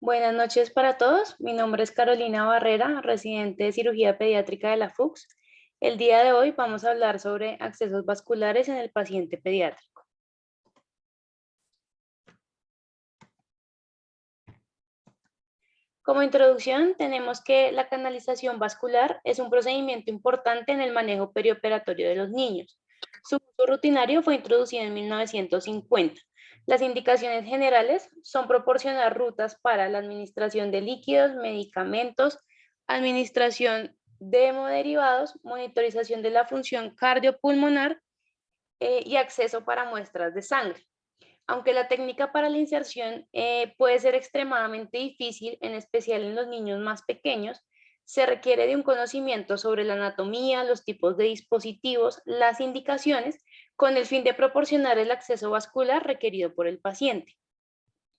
Buenas noches para todos. Mi nombre es Carolina Barrera, residente de cirugía pediátrica de la FUCS. El día de hoy vamos a hablar sobre accesos vasculares en el paciente pediátrico. Como introducción, tenemos que la canalización vascular es un procedimiento importante en el manejo perioperatorio de los niños. Su uso rutinario fue introducido en 1950. Las indicaciones generales son proporcionar rutas para la administración de líquidos, medicamentos, administración de hemoderivados, monitorización de la función cardiopulmonar y acceso para muestras de sangre. Aunque la técnica para la inserción puede ser extremadamente difícil, en especial en los niños más pequeños, se requiere de un conocimiento sobre la anatomía, los tipos de dispositivos, las indicaciones, con el fin de proporcionar el acceso vascular requerido por el paciente.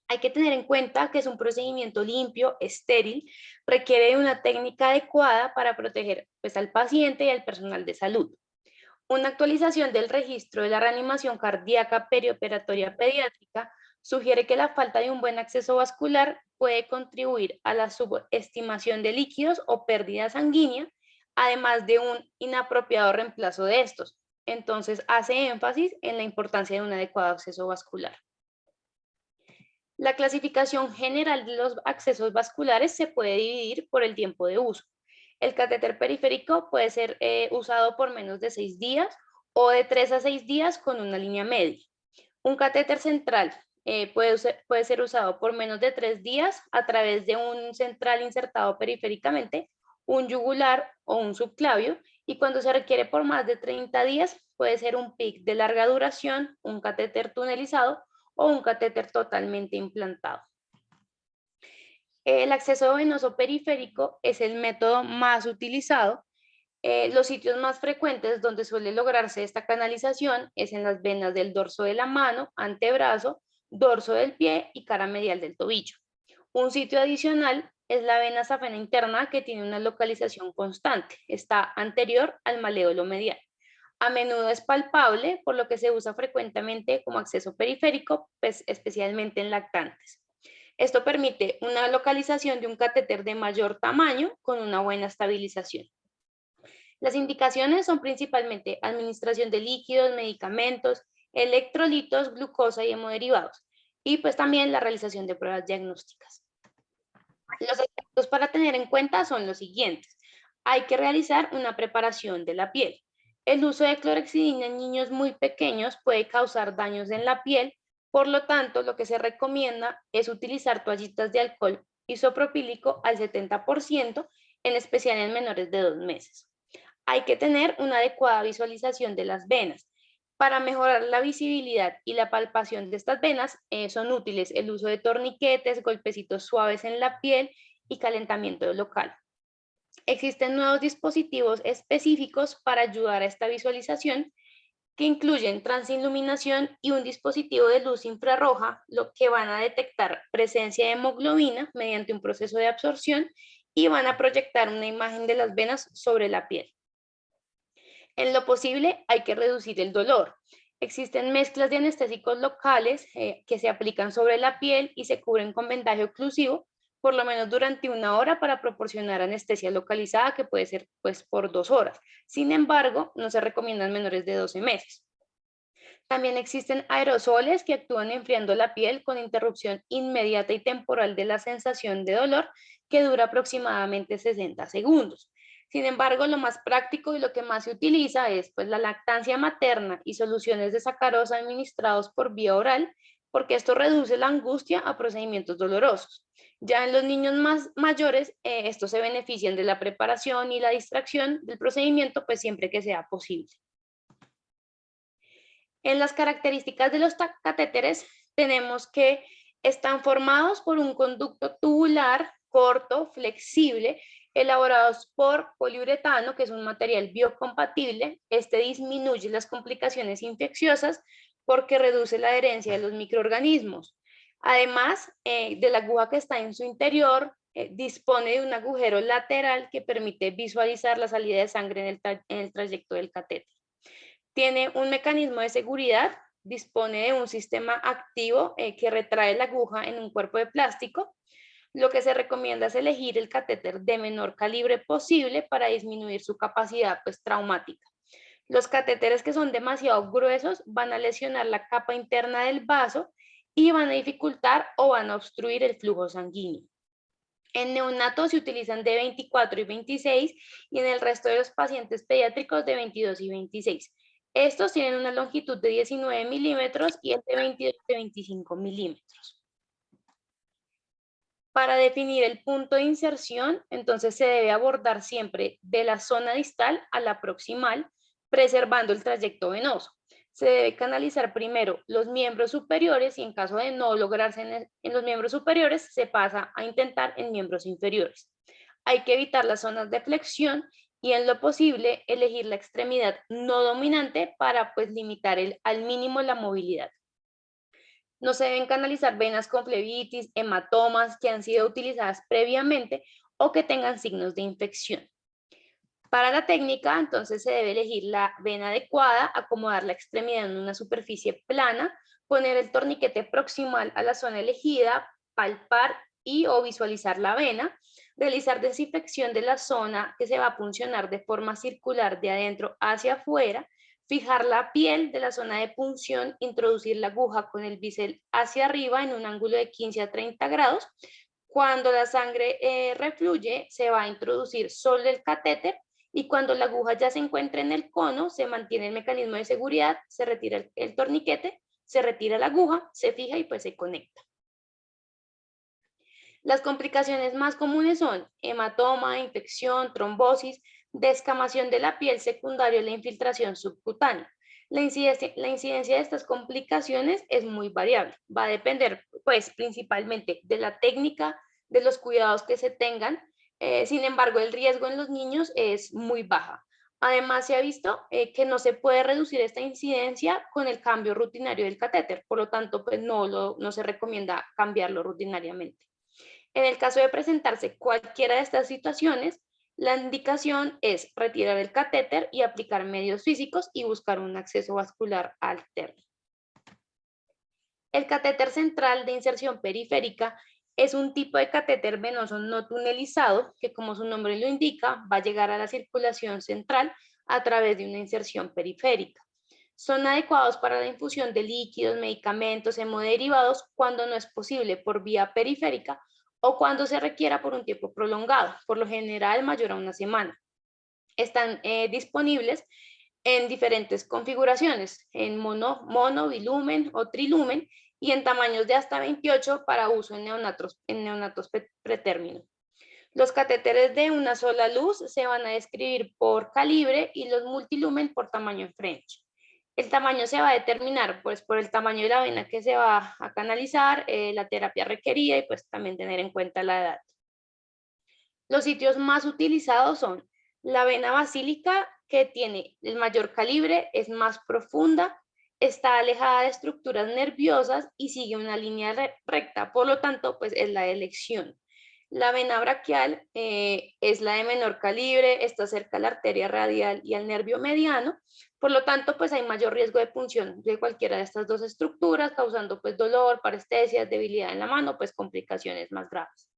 Hay que tener en cuenta que es un procedimiento limpio, estéril, requiere de una técnica adecuada para proteger pues, al paciente y al personal de salud. Una actualización del registro de la reanimación cardíaca perioperatoria pediátrica sugiere que la falta de un buen acceso vascular puede contribuir a la subestimación de líquidos o pérdida sanguínea, además de un inapropiado reemplazo de estos. Entonces, hace énfasis en la importancia de un adecuado acceso vascular. La clasificación general de los accesos vasculares se puede dividir por el tiempo de uso. El catéter periférico puede ser usado por menos de 6 días o de 3 a 6 días con una línea media. Un catéter central puede ser usado por menos de 3 días a través de un central insertado periféricamente, un yugular o un subclavio, y cuando se requiere por más de 30 días puede ser un PIC de larga duración, un catéter tunelizado o un catéter totalmente implantado. El acceso venoso periférico es el método más utilizado. Los sitios más frecuentes donde suele lograrse esta canalización es en las venas del dorso de la mano, antebrazo, dorso del pie y cara medial del tobillo. Un sitio adicional es la vena safena interna, que tiene una localización constante, está anterior al maléolo medial. A menudo es palpable, por lo que se usa frecuentemente como acceso periférico, pues, especialmente en lactantes. Esto permite una localización de un catéter de mayor tamaño con una buena estabilización. Las indicaciones son principalmente administración de líquidos, medicamentos, electrolitos, glucosa y hemoderivados, y pues también la realización de pruebas diagnósticas. Los aspectos para tener en cuenta son los siguientes. Hay que realizar una preparación de la piel. El uso de clorexidina en niños muy pequeños puede causar daños en la piel, por lo tanto, lo que se recomienda es utilizar toallitas de alcohol isopropílico al 70%, en especial en menores de 2 meses. Hay que tener una adecuada visualización de las venas. Para mejorar la visibilidad y la palpación de estas venas, son útiles el uso de torniquetes, golpecitos suaves en la piel y calentamiento local. Existen nuevos dispositivos específicos para ayudar a esta visualización, que incluyen transiluminación y un dispositivo de luz infrarroja, lo que van a detectar presencia de hemoglobina mediante un proceso de absorción y van a proyectar una imagen de las venas sobre la piel. En lo posible, hay que reducir el dolor. Existen mezclas de anestésicos locales que se aplican sobre la piel y se cubren con vendaje oclusivo, por lo menos durante 1 hora, para proporcionar anestesia localizada, que puede ser pues por 2 horas. Sin embargo, no se recomiendan menores de 12 meses. También existen aerosoles que actúan enfriando la piel con interrupción inmediata y temporal de la sensación de dolor, que dura aproximadamente 60 segundos. Sin embargo, lo más práctico y lo que más se utiliza es pues, la lactancia materna y soluciones de sacarosa administrados por vía oral, porque esto reduce la angustia a procedimientos dolorosos. Ya en los niños más mayores, estos se benefician de la preparación y la distracción del procedimiento, pues siempre que sea posible. En las características de los catéteres tenemos que están formados por un conducto tubular corto, flexible, elaborados por poliuretano, que es un material biocompatible. Este disminuye las complicaciones infecciosas porque reduce la adherencia de los microorganismos. Además de la aguja que está en su interior, dispone de un agujero lateral que permite visualizar la salida de sangre en el trayecto del catéter. Tiene un mecanismo de seguridad, dispone de un sistema activo que retrae la aguja en un cuerpo de plástico. Lo que se recomienda es elegir el catéter de menor calibre posible para disminuir su capacidad pues, traumática. Los catéteres que son demasiado gruesos van a lesionar la capa interna del vaso y van a dificultar o van a obstruir el flujo sanguíneo. En neonatos se utilizan de 24 y 26 y en el resto de los pacientes pediátricos de 22 y 26. Estos tienen una longitud de 19 milímetros y el de 22 de 25 milímetros. Para definir el punto de inserción, entonces se debe abordar siempre de la zona distal a la proximal, preservando el trayecto venoso. Se debe canalizar primero los miembros superiores y en caso de no lograrse en los miembros superiores, se pasa a intentar en miembros inferiores. Hay que evitar las zonas de flexión y en lo posible elegir la extremidad no dominante para pues limitar al mínimo la movilidad. No se deben canalizar venas con flebitis, hematomas que han sido utilizadas previamente o que tengan signos de infección. Para la técnica, entonces se debe elegir la vena adecuada, acomodar la extremidad en una superficie plana, poner el torniquete proximal a la zona elegida, palpar y o visualizar la vena, realizar desinfección de la zona que se va a puncionar de forma circular de adentro hacia afuera, fijar la piel de la zona de punción, introducir la aguja con el bisel hacia arriba en un ángulo de 15 a 30 grados. Cuando la sangre refluye, se va a introducir solo el catéter y cuando la aguja ya se encuentra en el cono, se mantiene el mecanismo de seguridad, se retira el torniquete, se retira la aguja, se fija y pues se conecta. Las complicaciones más comunes son hematoma, infección, trombosis, descamación de la piel secundario a la infiltración subcutánea. La incidencia de estas complicaciones es muy variable. Va a depender, pues, principalmente de la técnica, de los cuidados que se tengan. Sin embargo, el riesgo en los niños es muy baja. Además, se ha visto que no se puede reducir esta incidencia con el cambio rutinario del catéter. Por lo tanto, pues, no se recomienda cambiarlo rutinariamente. En el caso de presentarse cualquiera de estas situaciones, la indicación es retirar el catéter y aplicar medios físicos y buscar un acceso vascular alterno. El catéter central de inserción periférica es un tipo de catéter venoso no tunelizado que, como su nombre lo indica, va a llegar a la circulación central a través de una inserción periférica. Son adecuados para la infusión de líquidos, medicamentos, hemoderivados cuando no es posible por vía periférica o cuando se requiera por un tiempo prolongado, por lo general mayor a una semana. Están disponibles en diferentes configuraciones, en mono, bilumen o trilumen y en tamaños de hasta 28 para uso en neonatos pretérmino. Los catéteres de una sola luz se van a describir por calibre y los multilumen por tamaño en French. El tamaño se va a determinar pues, por el tamaño de la vena que se va a canalizar, la terapia requerida y pues también tener en cuenta la edad. Los sitios más utilizados son la vena basílica, que tiene el mayor calibre, es más profunda, está alejada de estructuras nerviosas y sigue una línea recta, por lo tanto, pues es la elección. La vena braquial es la de menor calibre, está cerca a la arteria radial y al nervio mediano, por lo tanto, pues hay mayor riesgo de punción de cualquiera de estas dos estructuras, causando pues dolor, parestesia, debilidad en la mano, pues complicaciones más graves.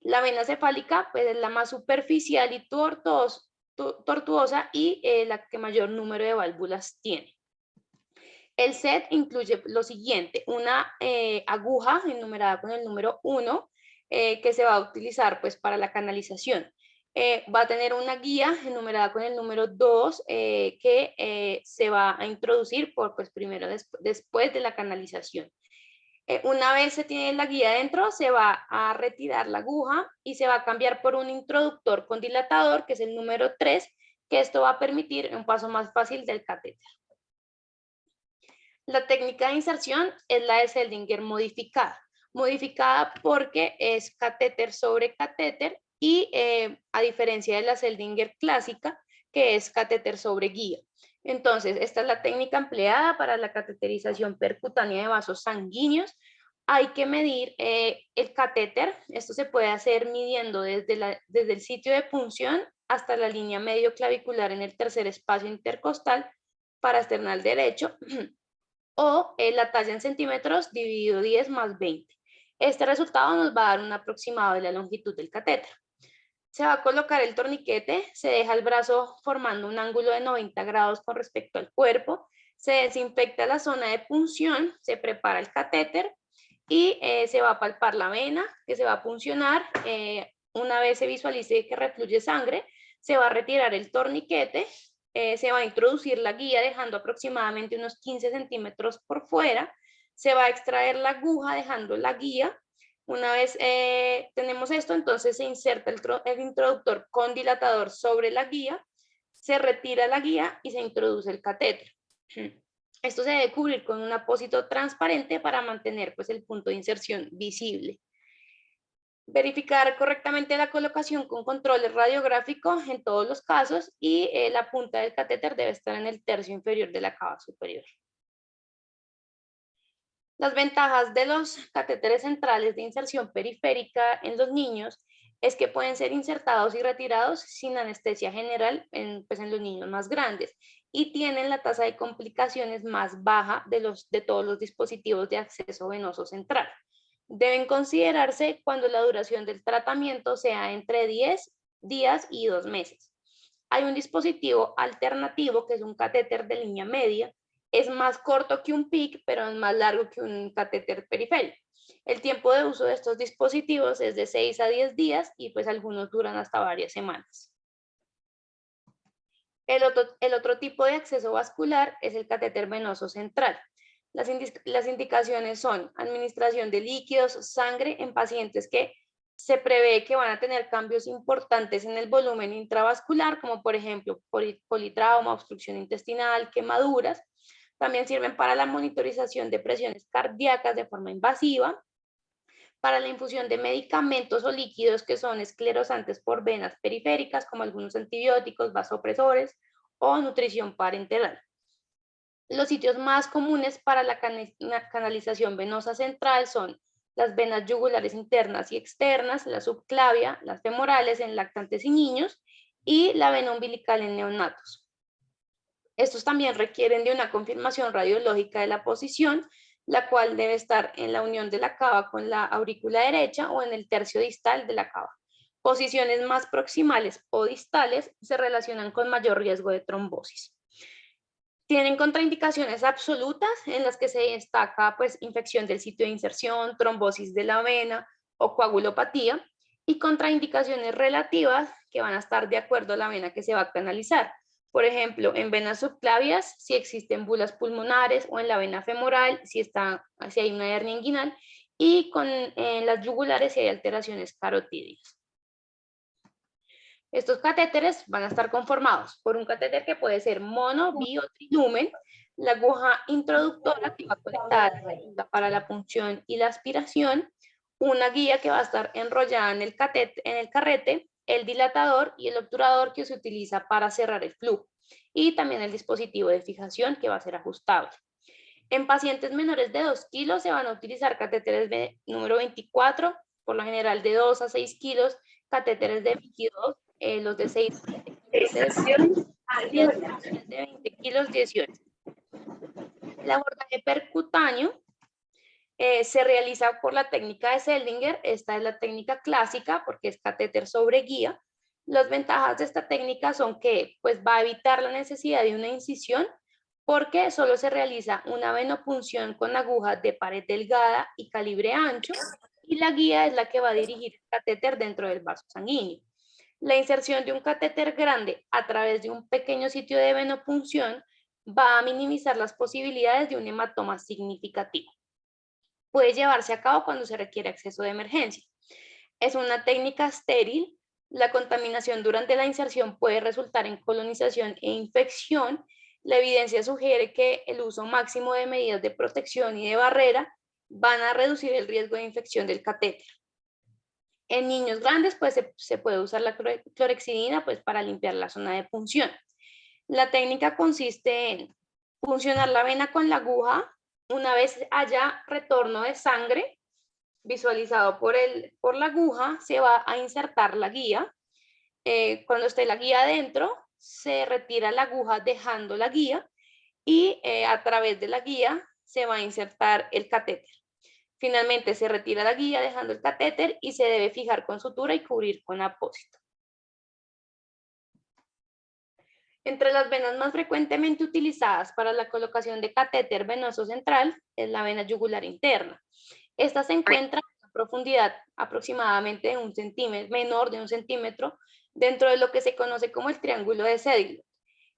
La vena cefálica pues, es la más superficial y tortuosa y la que mayor número de válvulas tiene. El set incluye lo siguiente, una aguja enumerada con el número 1 que se va a utilizar pues, para la canalización. Va a tener una guía enumerada con el número 2 que se va a introducir pues, primero después de la canalización. Una vez se tiene la guía dentro, se va a retirar la aguja y se va a cambiar por un introductor con dilatador, que es el número 3, que esto va a permitir un paso más fácil del catéter. La técnica de inserción es la de Seldinger modificada porque es catéter sobre catéter y a diferencia de la Seldinger clásica, que es catéter sobre guía. Entonces, esta es la técnica empleada para la cateterización percutánea de vasos sanguíneos. Hay que medir el catéter. Esto se puede hacer midiendo desde el sitio de punción hasta la línea medio clavicular en el tercer espacio intercostal parasternal derecho o la talla en centímetros dividido 10 más 20. Este resultado nos va a dar un aproximado de la longitud del catéter. Se va a colocar el torniquete, se deja el brazo formando un ángulo de 90 grados con respecto al cuerpo, se desinfecta la zona de punción, se prepara el catéter y se va a palpar la vena que se va a puncionar. Una vez se visualice que refluye sangre, se va a retirar el torniquete, se va a introducir la guía dejando aproximadamente unos 15 centímetros por fuera, se va a extraer la aguja dejando la guía. Una vez tenemos esto, entonces se inserta el introductor con dilatador sobre la guía, se retira la guía y se introduce el catéter. Esto se debe cubrir con un apósito transparente para mantener pues, el punto de inserción visible. Verificar correctamente la colocación con controles radiográficos en todos los casos y la punta del catéter debe estar en el tercio inferior de la cava superior. Las ventajas de los catéteres centrales de inserción periférica en los niños es que pueden ser insertados y retirados sin anestesia general en los niños más grandes y tienen la tasa de complicaciones más baja de todos los dispositivos de acceso venoso central. Deben considerarse cuando la duración del tratamiento sea entre 10 días y 2 meses. Hay un dispositivo alternativo que es un catéter de línea media. Es más corto que un PIC, pero es más largo que un catéter periférico. El tiempo de uso de estos dispositivos es de 6 a 10 días y pues algunos duran hasta varias semanas. El otro tipo de acceso vascular es el catéter venoso central. Las indicaciones son administración de líquidos, sangre en pacientes que se prevé que van a tener cambios importantes en el volumen intravascular, como por ejemplo politrauma, obstrucción intestinal, quemaduras. También sirven para la monitorización de presiones cardíacas de forma invasiva, para la infusión de medicamentos o líquidos que son esclerosantes por venas periféricas, como algunos antibióticos, vasopresores o nutrición parenteral. Los sitios más comunes para la canalización venosa central son las venas yugulares internas y externas, la subclavia, las femorales en lactantes y niños y la vena umbilical en neonatos. Estos también requieren de una confirmación radiológica de la posición, la cual debe estar en la unión de la cava con la aurícula derecha o en el tercio distal de la cava. Posiciones más proximales o distales se relacionan con mayor riesgo de trombosis. Tienen contraindicaciones absolutas en las que se destaca pues, infección del sitio de inserción, trombosis de la vena o coagulopatía, y contraindicaciones relativas que van a estar de acuerdo a la vena que se va a canalizar. Por ejemplo, en venas subclavias, si existen bulas pulmonares, o en la vena femoral, si hay una hernia inguinal, y en las yugulares si hay alteraciones carotídeas. Estos catéteres van a estar conformados por un catéter que puede ser mono, bi o trilumen, la aguja introductora que va a conectar para la punción y la aspiración, una guía que va a estar enrollada en el carrete, el dilatador y el obturador que se utiliza para cerrar el flujo, y también el dispositivo de fijación que va a ser ajustable. En pacientes menores de 2 kilos se van a utilizar catéteres de número 24, por lo general de 2 a 6 kilos, catéteres de 22, los de 6 a 20 kilos, y los de 20 kilos 18. El abordaje percutáneo se realiza por la técnica de Seldinger. Esta es la técnica clásica porque es catéter sobre guía. Las ventajas de esta técnica son que pues, va a evitar la necesidad de una incisión porque solo se realiza una venopunción con aguja de pared delgada y calibre ancho, y la guía es la que va a dirigir el catéter dentro del vaso sanguíneo. La inserción de un catéter grande a través de un pequeño sitio de venopunción va a minimizar las posibilidades de un hematoma significativo. Puede llevarse a cabo cuando se requiere acceso de emergencia. Es una técnica estéril. La contaminación durante la inserción puede resultar en colonización e infección. La evidencia sugiere que el uso máximo de medidas de protección y de barrera van a reducir el riesgo de infección del catéter. En niños grandes pues, se puede usar la clorexidina pues, para limpiar la zona de punción. La técnica consiste en puncionar la vena con la aguja. Una vez haya retorno de sangre visualizado por la aguja, se va a insertar la guía. Cuando esté la guía adentro, se retira la aguja dejando la guía y a través de la guía se va a insertar el catéter. Finalmente se retira la guía dejando el catéter y se debe fijar con sutura y cubrir con apósito. Entre las venas más frecuentemente utilizadas para la colocación de catéter venoso central es la vena yugular interna. Esta se encuentra a una profundidad aproximadamente de 1 centímetro, menor de 1 centímetro, dentro de lo que se conoce como el triángulo de Sedgwick.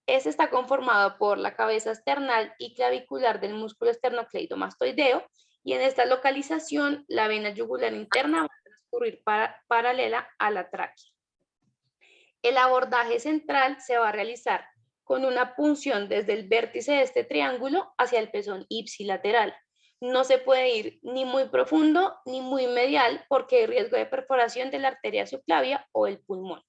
Este está conformado por la cabeza esternal y clavicular del músculo esternocleidomastoideo, y en esta localización la vena yugular interna va a transcurrir paralela a la tráquea. El abordaje central se va a realizar con una punción desde el vértice de este triángulo hacia el pezón ipsilateral. No se puede ir ni muy profundo ni muy medial porque hay riesgo de perforación de la arteria subclavia o el pulmón.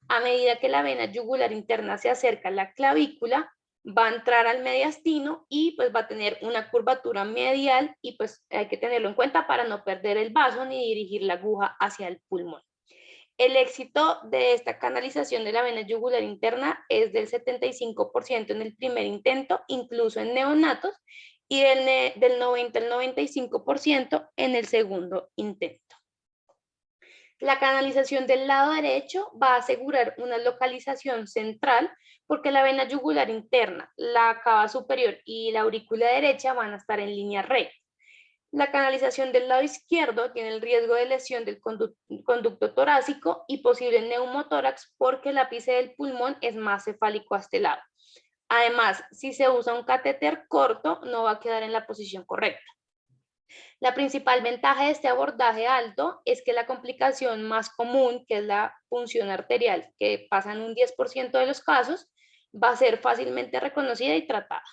A medida que la vena yugular interna se acerca a la clavícula, va a entrar al mediastino y pues va a tener una curvatura medial, y pues hay que tenerlo en cuenta para no perder el vaso ni dirigir la aguja hacia el pulmón. El éxito de esta canalización de la vena yugular interna es del 75% en el primer intento, incluso en neonatos, y del 90 al 95% en el segundo intento. La canalización del lado derecho va a asegurar una localización central porque la vena yugular interna, la cava superior y la aurícula derecha van a estar en línea recta. La canalización del lado izquierdo tiene el riesgo de lesión del conducto torácico y posible neumotórax porque el ápice del pulmón es más cefálico a este lado. Además, si se usa un catéter corto, no va a quedar en la posición correcta. La principal ventaja de este abordaje alto es que la complicación más común, que es la punción arterial, que pasa en un 10% de los casos, va a ser fácilmente reconocida y tratada.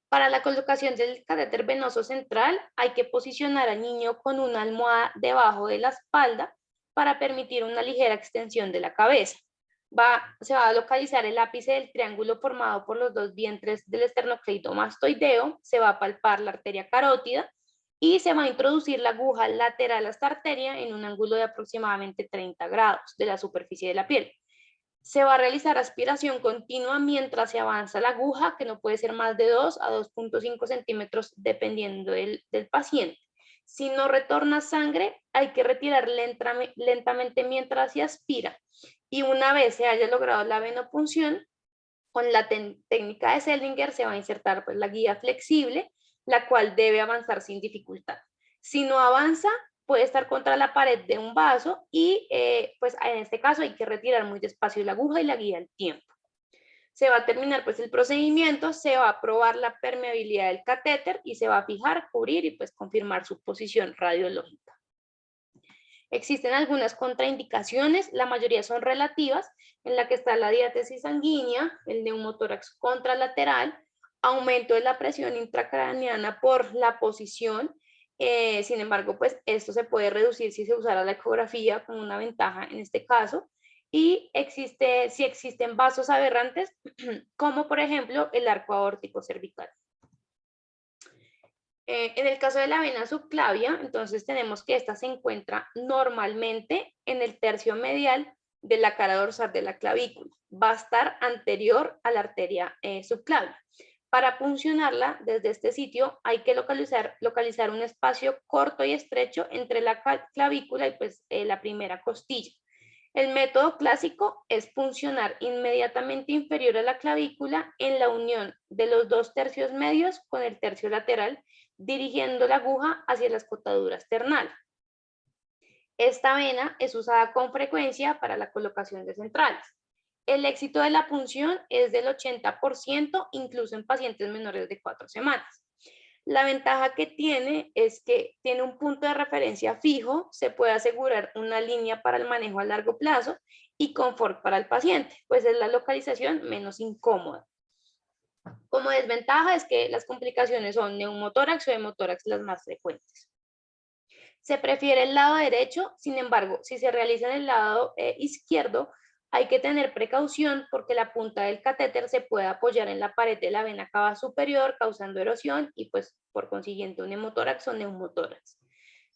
Para la colocación del catéter venoso central hay que posicionar al niño con una almohada debajo de la espalda para permitir una ligera extensión de la cabeza. Se va a localizar el ápice del triángulo formado por los dos vientres del esternocleidomastoideo, se va a palpar la arteria carótida y se va a introducir la aguja lateral a esta arteria en un ángulo de aproximadamente 30 grados de la superficie de la piel. Se va a realizar aspiración continua mientras se avanza la aguja, que no puede ser más de 2 a 2.5 centímetros dependiendo del paciente. Si no retorna sangre, hay que retirar lentamente mientras se aspira. Y una vez se haya logrado la venopunción, con la técnica de Seldinger se va a insertar pues, la guía flexible, la cual debe avanzar sin dificultad. Si no avanza, puede estar contra la pared de un vaso y pues en este caso hay que retirar muy despacio la aguja y la guía al tiempo. Se va a terminar pues el procedimiento, se va a probar la permeabilidad del catéter y se va a fijar, cubrir y pues confirmar su posición radiológica. Existen algunas contraindicaciones, la mayoría son relativas, en la que está la diátesis sanguínea, el neumotórax contralateral, aumento de la presión intracraneana por la posición. Sin embargo, pues esto se puede reducir si se usara la ecografía como una ventaja en este caso. Y si existen vasos aberrantes, como por ejemplo el arco aórtico cervical. En el caso de la vena subclavia, entonces tenemos que esta se encuentra normalmente en el tercio medial de la cara dorsal de la clavícula. Va a estar anterior a la arteria subclavia. Para puncionarla desde este sitio hay que localizar un espacio corto y estrecho entre la clavícula y pues, la primera costilla. El método clásico es puncionar inmediatamente inferior a la clavícula en la unión de los 2 tercios medios con el tercio lateral, dirigiendo la aguja hacia la escotadura esternal. Esta vena es usada con frecuencia para la colocación de centrales. El éxito de la punción es del 80%, incluso en pacientes menores de 4 semanas. La ventaja que tiene es que tiene un punto de referencia fijo, se puede asegurar una línea para el manejo a largo plazo y confort para el paciente, pues es la localización menos incómoda. Como desventaja es que las complicaciones son neumotórax o hemotórax las más frecuentes. Se prefiere el lado derecho, sin embargo, si se realiza en el lado izquierdo, hay que tener precaución porque la punta del catéter se puede apoyar en la pared de la vena cava superior, causando erosión y pues por consiguiente un hemotórax o neumotórax.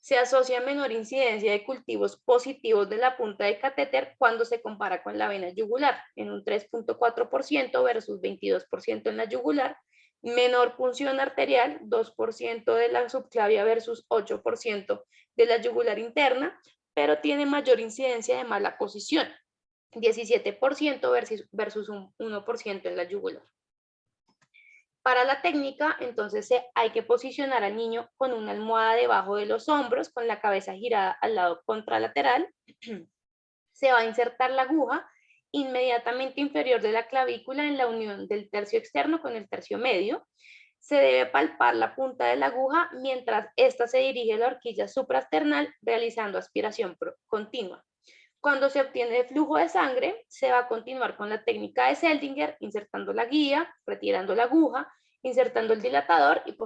Se asocia menor incidencia de cultivos positivos de la punta del catéter cuando se compara con la vena yugular, en un 3.4% versus 22% en la yugular, menor punción arterial, 2% de la subclavia versus 8% de la yugular interna, pero tiene mayor incidencia de mala posición, 17% versus un 1% en la yugular. Para la técnica, entonces hay que posicionar al niño con una almohada debajo de los hombros, con la cabeza girada al lado contralateral. Se va a insertar la aguja inmediatamente inferior de la clavícula en la unión del tercio externo con el tercio medio. Se debe palpar la punta de la aguja mientras ésta se dirige a la horquilla suprasternal realizando aspiración continua. Cuando se obtiene flujo de sangre, se va a continuar con la técnica de Seldinger, insertando la guía, retirando la aguja, insertando el dilatador y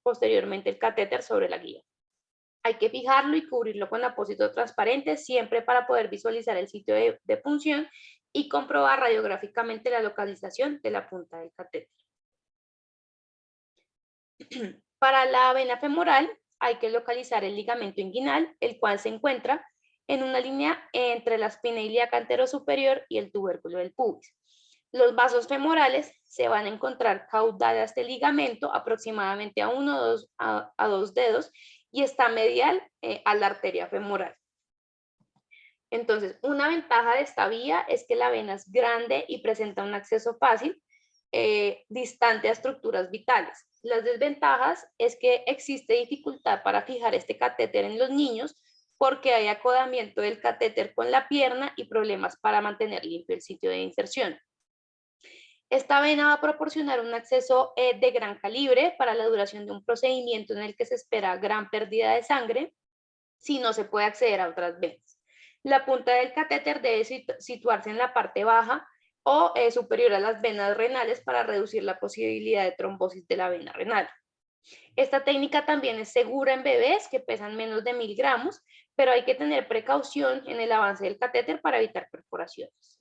posteriormente el catéter sobre la guía. Hay que fijarlo y cubrirlo con apósito transparente, siempre para poder visualizar el sitio de punción y comprobar radiográficamente la localización de la punta del catéter. Para la vena femoral hay que localizar el ligamento inguinal, el cual se encuentra en una línea entre la espina ilíaca anterosuperior y el tubérculo del pubis. Los vasos femorales se van a encontrar caudal a este ligamento aproximadamente a 1 o 2 dedos y está medial a la arteria femoral. Entonces, una ventaja de esta vía es que la vena es grande y presenta un acceso fácil, distante a estructuras vitales. Las desventajas es que existe dificultad para fijar este catéter en los niños porque hay acodamiento del catéter con la pierna y problemas para mantener limpio el sitio de inserción. Esta vena va a proporcionar un acceso de gran calibre para la duración de un procedimiento en el que se espera gran pérdida de sangre si no se puede acceder a otras venas. La punta del catéter debe situarse en la parte baja o superior a las venas renales para reducir la posibilidad de trombosis de la vena renal. Esta técnica también es segura en bebés que pesan menos de 1000 gramos, pero hay que tener precaución en el avance del catéter para evitar perforaciones.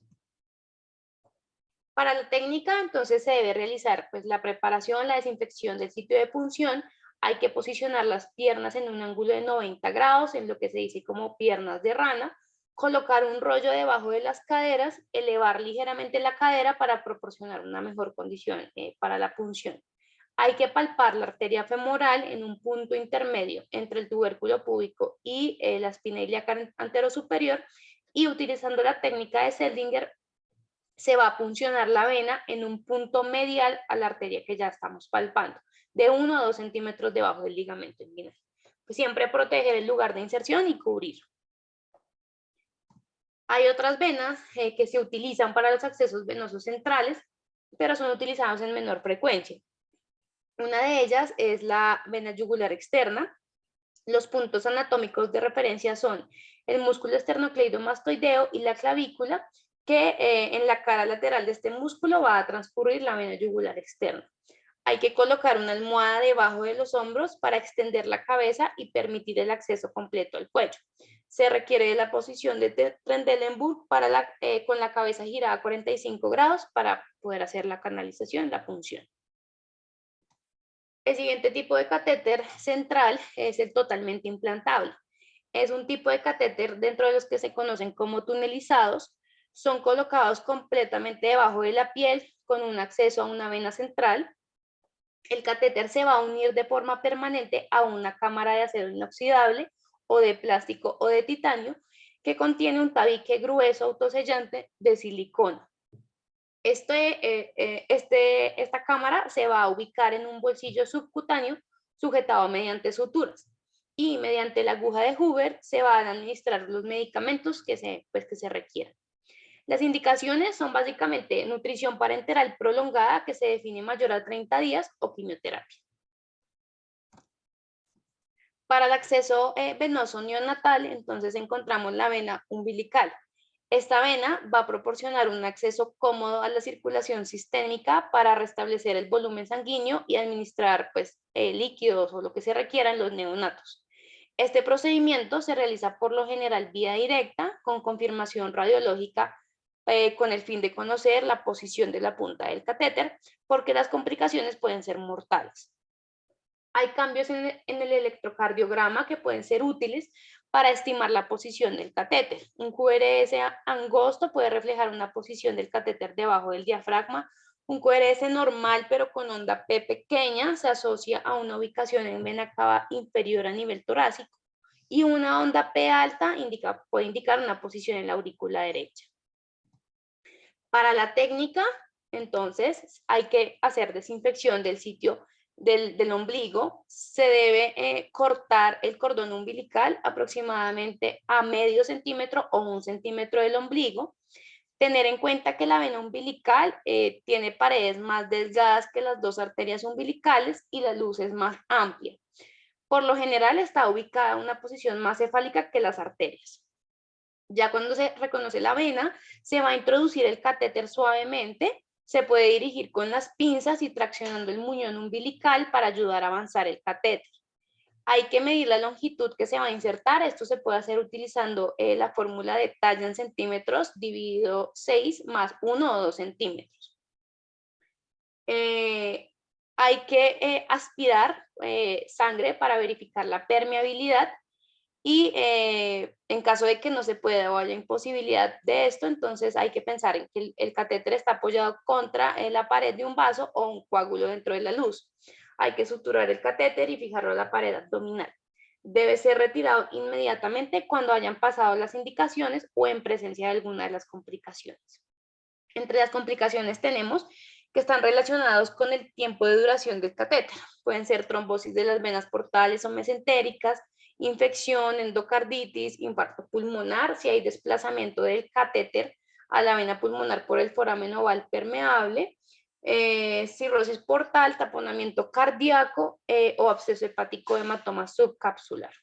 Para la técnica, entonces, se debe realizar pues, la preparación, la desinfección del sitio de punción. Hay que posicionar las piernas en un ángulo de 90 grados, en lo que se dice como piernas de rana, colocar un rollo debajo de las caderas, elevar ligeramente la cadera para proporcionar una mejor condición para la punción. Hay que palpar la arteria femoral en un punto intermedio entre el tubérculo púbico y la espina ilíaca anterosuperior y utilizando la técnica de Seldinger se va a puncionar la vena en un punto medial a la arteria que ya estamos palpando, de 1 a 2 centímetros debajo del ligamento inguinal. Pues siempre proteger el lugar de inserción y cubrir. Hay otras venas que se utilizan para los accesos venosos centrales, pero son utilizados en menor frecuencia. Una de ellas es la vena yugular externa. Los puntos anatómicos de referencia son el músculo esternocleidomastoideo y la clavícula, que en la cara lateral de este músculo va a transcurrir la vena yugular externa. Hay que colocar una almohada debajo de los hombros para extender la cabeza y permitir el acceso completo al cuello. Se requiere de la posición de Trendelenburg con la cabeza girada a 45 grados para poder hacer la canalización, la punción. El siguiente tipo de catéter central es el totalmente implantable. Es un tipo de catéter dentro de los que se conocen como tunelizados. Son colocados completamente debajo de la piel con un acceso a una vena central. El catéter se va a unir de forma permanente a una cámara de acero inoxidable o de plástico o de titanio que contiene un tabique grueso autosellante de silicona. Esta cámara se va a ubicar en un bolsillo subcutáneo sujetado mediante suturas y mediante la aguja de Hoover se van a administrar los medicamentos que se requieran. Las indicaciones son básicamente nutrición parenteral prolongada que se define mayor a 30 días o quimioterapia. Para el acceso venoso neonatal, entonces encontramos la vena umbilical. Esta vena va a proporcionar un acceso cómodo a la circulación sistémica para restablecer el volumen sanguíneo y administrar líquidos o lo que se requiera en los neonatos. Este procedimiento se realiza por lo general vía directa con confirmación radiológica con el fin de conocer la posición de la punta del catéter porque las complicaciones pueden ser mortales. Hay cambios en el electrocardiograma que pueden ser útiles para estimar la posición del catéter. Un QRS angosto puede reflejar una posición del catéter debajo del diafragma Un QRS normal pero con onda P pequeña se asocia a una ubicación en vena cava inferior a nivel torácico y una onda P alta puede indicar una posición en la aurícula derecha. Para la técnica, entonces, hay que hacer desinfección del sitio del ombligo. Se debe cortar el cordón umbilical aproximadamente a medio centímetro o 1 centímetro del ombligo. Tener en cuenta que la vena umbilical tiene paredes más delgadas que las dos arterias umbilicales y la luz es más amplia. Por lo general está ubicada en una posición más cefálica que las arterias. Ya cuando se reconoce la vena, se va a introducir el catéter suavemente, se puede dirigir con las pinzas y traccionando el muñón umbilical para ayudar a avanzar el catéter. Hay que medir la longitud que se va a insertar. Esto se puede hacer utilizando la fórmula de talla en centímetros dividido 6 más 1 o 2 centímetros. Hay que aspirar sangre para verificar la permeabilidad y en caso de que no se pueda o haya imposibilidad de esto, entonces hay que pensar en que el catéter está apoyado contra la pared de un vaso o un coágulo dentro de la luz. Hay que suturar el catéter y fijarlo a la pared abdominal. Debe ser retirado inmediatamente cuando hayan pasado las indicaciones o en presencia de alguna de las complicaciones. Entre las complicaciones tenemos que están relacionados con el tiempo de duración del catéter. Pueden ser trombosis de las venas portales o mesentéricas, infección, endocarditis, infarto pulmonar, si hay desplazamiento del catéter a la vena pulmonar por el foramen oval permeable, cirrosis portal, taponamiento cardíaco o absceso hepático hematoma subcapsular.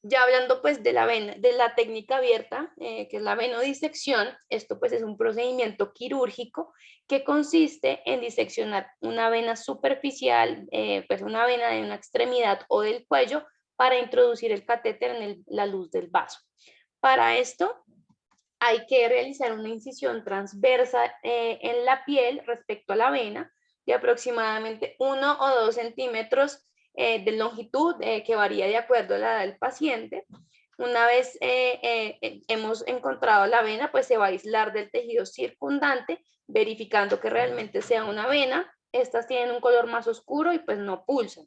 Ya hablando pues de la vena, de la técnica abierta, que es la venodisección, esto pues es un procedimiento quirúrgico que consiste en diseccionar una vena superficial, pues una vena de una extremidad o del cuello para introducir el catéter en la luz del vaso. Para esto hay que realizar una incisión transversa en la piel respecto a la vena de aproximadamente 1 o 2 centímetros de longitud que varía de acuerdo a la edad del paciente. Una vez hemos encontrado la vena, pues se va a aislar del tejido circundante, verificando que realmente sea una vena. Estas tienen un color más oscuro y pues no pulsan.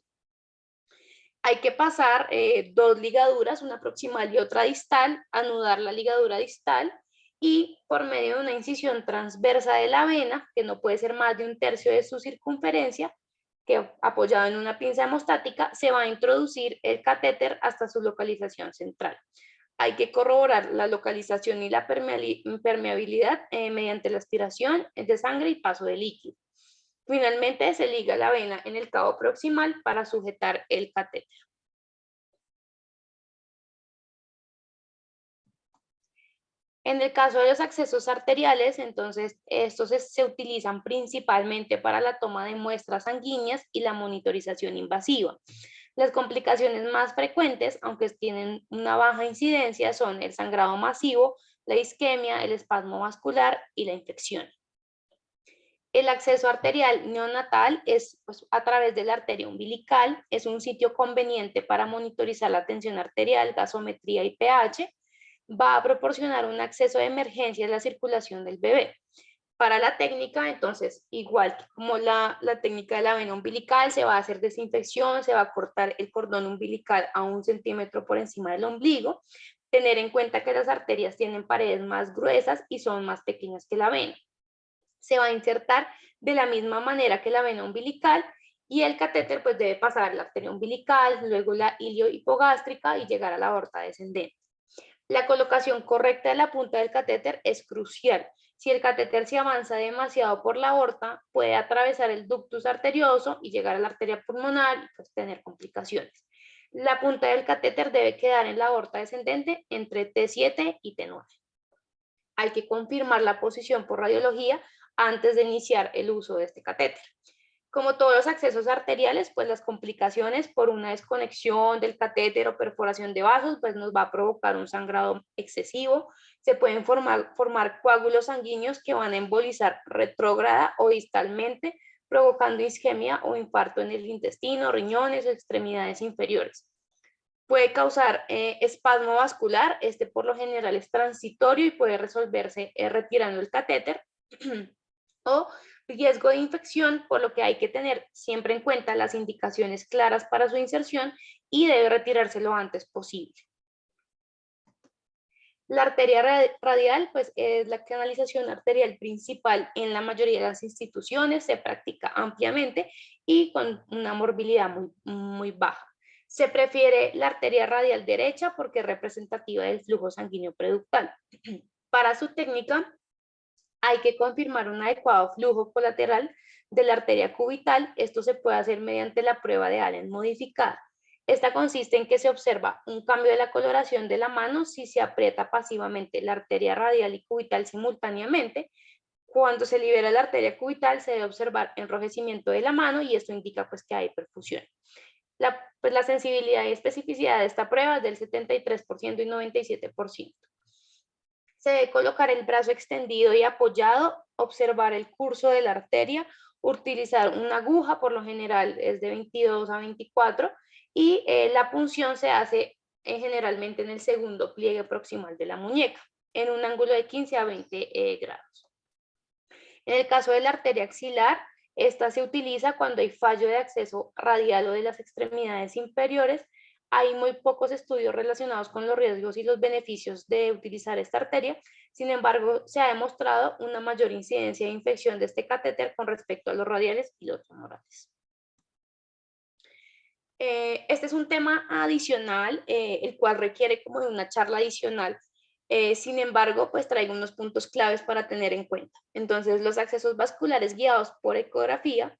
Hay que pasar 2 ligaduras, una proximal y otra distal, anudar la ligadura distal y por medio de una incisión transversa de la vena, que no puede ser más de 1/3 de su circunferencia, que apoyado en una pinza hemostática, se va a introducir el catéter hasta su localización central. Hay que corroborar la localización y la permeabilidad mediante la aspiración de sangre y paso de líquido. Finalmente se liga la vena en el cabo proximal para sujetar el catéter. En el caso de los accesos arteriales, entonces estos se utilizan principalmente para la toma de muestras sanguíneas y la monitorización invasiva. Las complicaciones más frecuentes, aunque tienen una baja incidencia, son el sangrado masivo, la isquemia, el espasmo vascular y la infección. El acceso arterial neonatal es pues, a través de la arteria umbilical, es un sitio conveniente para monitorizar la tensión arterial, gasometría y pH, va a proporcionar un acceso de emergencia a la circulación del bebé. Para la técnica, entonces, igual que como la técnica de la vena umbilical, se va a hacer desinfección, se va a cortar el cordón umbilical a 1 centímetro por encima del ombligo, tener en cuenta que las arterias tienen paredes más gruesas y son más pequeñas que la vena. Se va a insertar de la misma manera que la vena umbilical y el catéter pues debe pasar la arteria umbilical, luego la ilio-hipogástrica y llegar a la aorta descendente. La colocación correcta de la punta del catéter es crucial. Si el catéter se avanza demasiado por la aorta, puede atravesar el ductus arterioso y llegar a la arteria pulmonar y pues, tener complicaciones. La punta del catéter debe quedar en la aorta descendente entre T7 y T9. Hay que confirmar la posición por radiología antes de iniciar el uso de este catéter. Como todos los accesos arteriales, pues las complicaciones por una desconexión del catéter o perforación de vasos, pues nos va a provocar un sangrado excesivo. Se pueden formar coágulos sanguíneos que van a embolizar retrógrada o distalmente, provocando isquemia o infarto en el intestino, riñones o extremidades inferiores. Puede causar espasmo vascular, este por lo general es transitorio y puede resolverse retirando el catéter. o riesgo de infección, por lo que hay que tener siempre en cuenta las indicaciones claras para su inserción y debe retirarse lo antes posible. La arteria radial, pues es la canalización arterial principal en la mayoría de las instituciones, se practica ampliamente y con una morbilidad muy baja. Se prefiere la arteria radial derecha porque es representativa del flujo sanguíneo preductal. Para su técnica hay que confirmar un adecuado flujo colateral de la arteria cubital. Esto se puede hacer mediante la prueba de Allen modificada. Esta consiste en que se observa un cambio de la coloración de la mano si se aprieta pasivamente la arteria radial y cubital simultáneamente. Cuando se libera la arteria cubital se debe observar enrojecimiento de la mano y esto indica pues que hay perfusión. La sensibilidad y especificidad de esta prueba es del 73% y 97%. Se debe colocar el brazo extendido y apoyado, observar el curso de la arteria, utilizar una aguja, por lo general es de 22 a 24, y la punción se hace generalmente en el segundo pliegue proximal de la muñeca, en un ángulo de 15 a 20 grados. En el caso de la arteria axilar, esta se utiliza cuando hay fallo de acceso radial o de las extremidades inferiores. Hay muy pocos estudios relacionados con los riesgos y los beneficios de utilizar esta arteria. Sin embargo, se ha demostrado una mayor incidencia de infección de este catéter con respecto a los radiales y los femorales. Este es un tema adicional, el cual requiere como de una charla adicional. Sin embargo, pues traigo unos puntos claves para tener en cuenta. Entonces, los accesos vasculares guiados por ecografía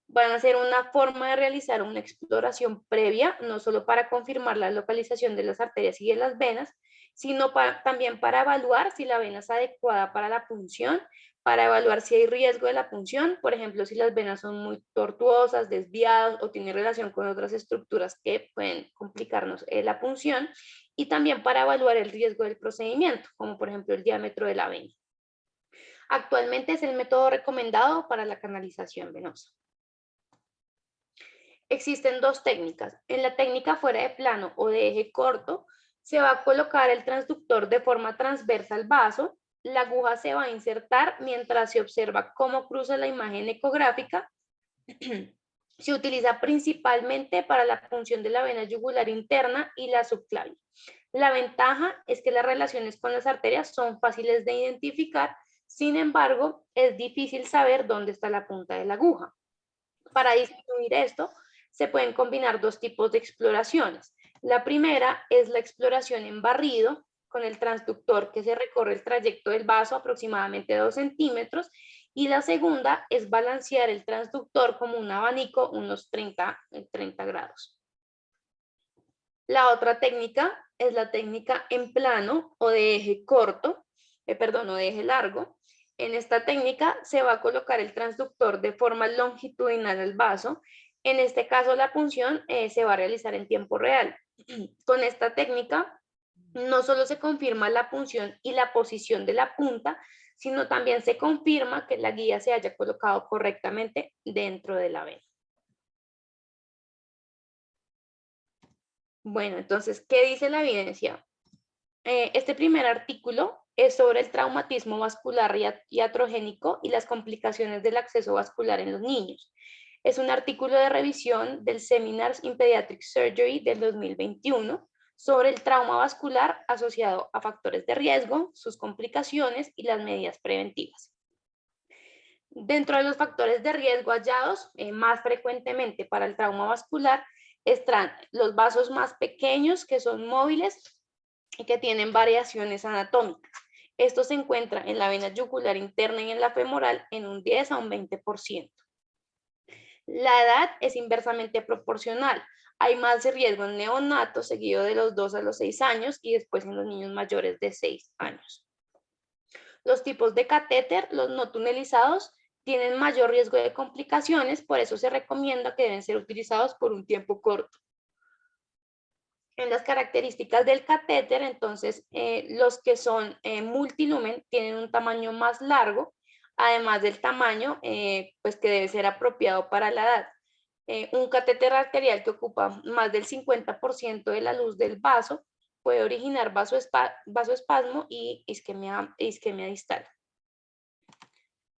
van a ser una forma de realizar una exploración previa, no solo para confirmar la localización de las arterias y de las venas, sino también para evaluar si la vena es adecuada para la punción, para evaluar si hay riesgo de la punción, por ejemplo, si las venas son muy tortuosas, desviadas o tienen relación con otras estructuras que pueden complicarnos la punción, y también para evaluar el riesgo del procedimiento, como por ejemplo el diámetro de la vena. Actualmente es el método recomendado para la canalización venosa. Existen dos técnicas. En la técnica fuera de plano o de eje corto, se va a colocar el transductor de forma transversa al vaso. La aguja se va a insertar mientras se observa cómo cruza la imagen ecográfica. Se utiliza principalmente para la punción de la vena yugular interna y la subclavia. La ventaja es que las relaciones con las arterias son fáciles de identificar, sin embargo, es difícil saber dónde está la punta de la aguja. Para disminuir esto, se pueden combinar dos tipos de exploraciones. La primera es la exploración en barrido, con el transductor que se recorre el trayecto del vaso aproximadamente 2 centímetros, y la segunda es balancear el transductor como un abanico unos 30 grados. La otra técnica es la técnica en plano o de eje corto, o de eje largo. En esta técnica se va a colocar el transductor de forma longitudinal al vaso. En este caso la punción se va a realizar en tiempo real. Con esta técnica no solo se confirma la punción y la posición de la punta, sino también se confirma que la guía se haya colocado correctamente dentro de la vena. Bueno, entonces, ¿qué dice la evidencia? Este primer artículo es sobre el traumatismo vascular iatrogénico y las complicaciones del acceso vascular en los niños. Es un artículo de revisión del Seminars in Pediatric Surgery del 2021 sobre el trauma vascular asociado a factores de riesgo, sus complicaciones y las medidas preventivas. Dentro de los factores de riesgo hallados más frecuentemente para el trauma vascular están los vasos más pequeños que son móviles y que tienen variaciones anatómicas. Esto se encuentra en la vena yugular interna y en la femoral en un 10 a un 20%. La edad es inversamente proporcional. Hay más riesgo en neonatos, seguido de los 2 a los 6 años, y después en los niños mayores de 6 años. Los tipos de catéter, los no tunelizados, tienen mayor riesgo de complicaciones, por eso se recomienda que deben ser utilizados por un tiempo corto. En las características del catéter, entonces, los que son multilumen tienen un tamaño más largo, además del tamaño, pues que debe ser apropiado para la edad. Un catéter arterial que ocupa más del 50% de la luz del vaso puede originar vasoespasmo y isquemia distal.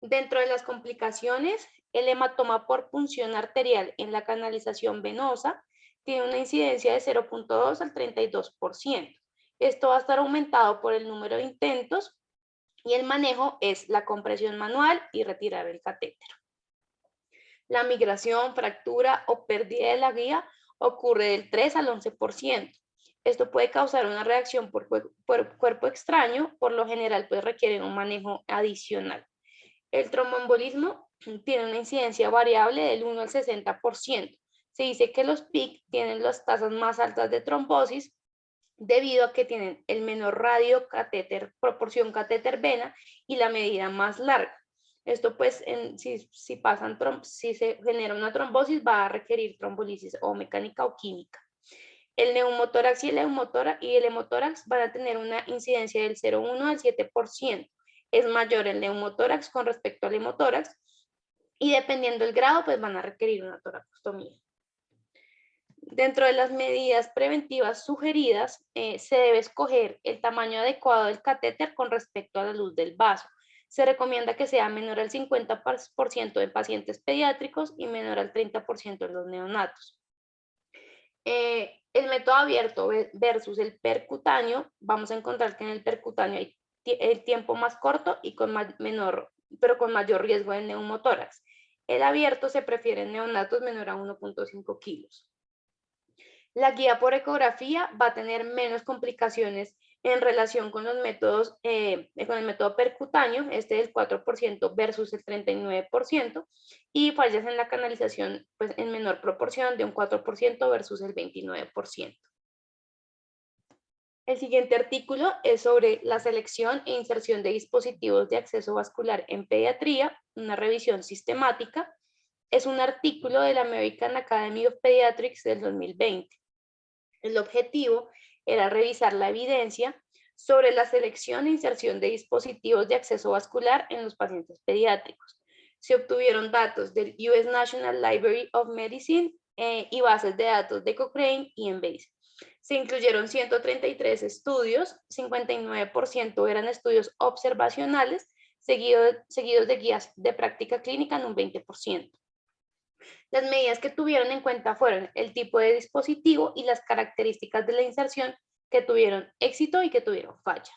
Dentro de las complicaciones, el hematoma por punción arterial en la canalización venosa tiene una incidencia de 0,2 al 32%. Esto va a estar aumentado por el número de intentos y el manejo es la compresión manual y retirar el catéter. La migración, fractura o pérdida de la guía ocurre del 3 al 11%. Esto puede causar una reacción por cuerpo extraño, por lo general pues requiere un manejo adicional. El tromboembolismo tiene una incidencia variable del 1 al 60%. Se dice que los PIC tienen las tasas más altas de trombosis debido a que tienen el menor radio catéter, proporción catéter-vena y la medida más larga. Esto pues, si se genera una trombosis, va a requerir trombolisis o mecánica o química. El neumotórax y el hemotórax van a tener una incidencia del 0,1 al 7%. Es mayor el neumotórax con respecto al hemotórax y dependiendo del grado, pues van a requerir una toracostomía. Dentro de las medidas preventivas sugeridas, se debe escoger el tamaño adecuado del catéter con respecto a la luz del vaso. Se recomienda que sea menor al 50% en pacientes pediátricos y menor al 30% en los neonatos. El método abierto versus el percutáneo, vamos a encontrar que en el percutáneo hay el tiempo más corto y pero con mayor riesgo de neumotórax. El abierto se prefiere en neonatos menor a 1,5 kilos. La guía por ecografía va a tener menos complicaciones en relación con los métodos, con el método percutáneo, este del 4% versus el 39%, y fallas en la canalización pues, en menor proporción de un 4% versus el 29%. El siguiente artículo es sobre la selección e inserción de dispositivos de acceso vascular en pediatría, una revisión sistemática. Es un artículo de la American Academy of Pediatrics del 2020. El objetivo era revisar la evidencia sobre la selección e inserción de dispositivos de acceso vascular en los pacientes pediátricos. Se obtuvieron datos del US National Library of Medicine y bases de datos de Cochrane y Embase. Se incluyeron 133 estudios, 59% eran estudios observacionales, seguidos de guías de práctica clínica en un 20%. Las medidas que tuvieron en cuenta fueron el tipo de dispositivo y las características de la inserción que tuvieron éxito y que tuvieron falla.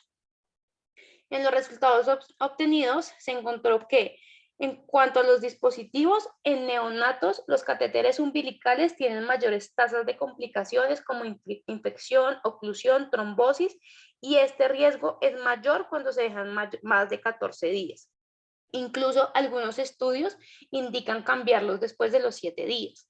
En los resultados obtenidos se encontró que en cuanto a los dispositivos, en neonatos los catéteres umbilicales tienen mayores tasas de complicaciones como infección, oclusión, trombosis y este riesgo es mayor cuando se dejan más de 14 días. Incluso algunos estudios indican cambiarlos después de los 7 días.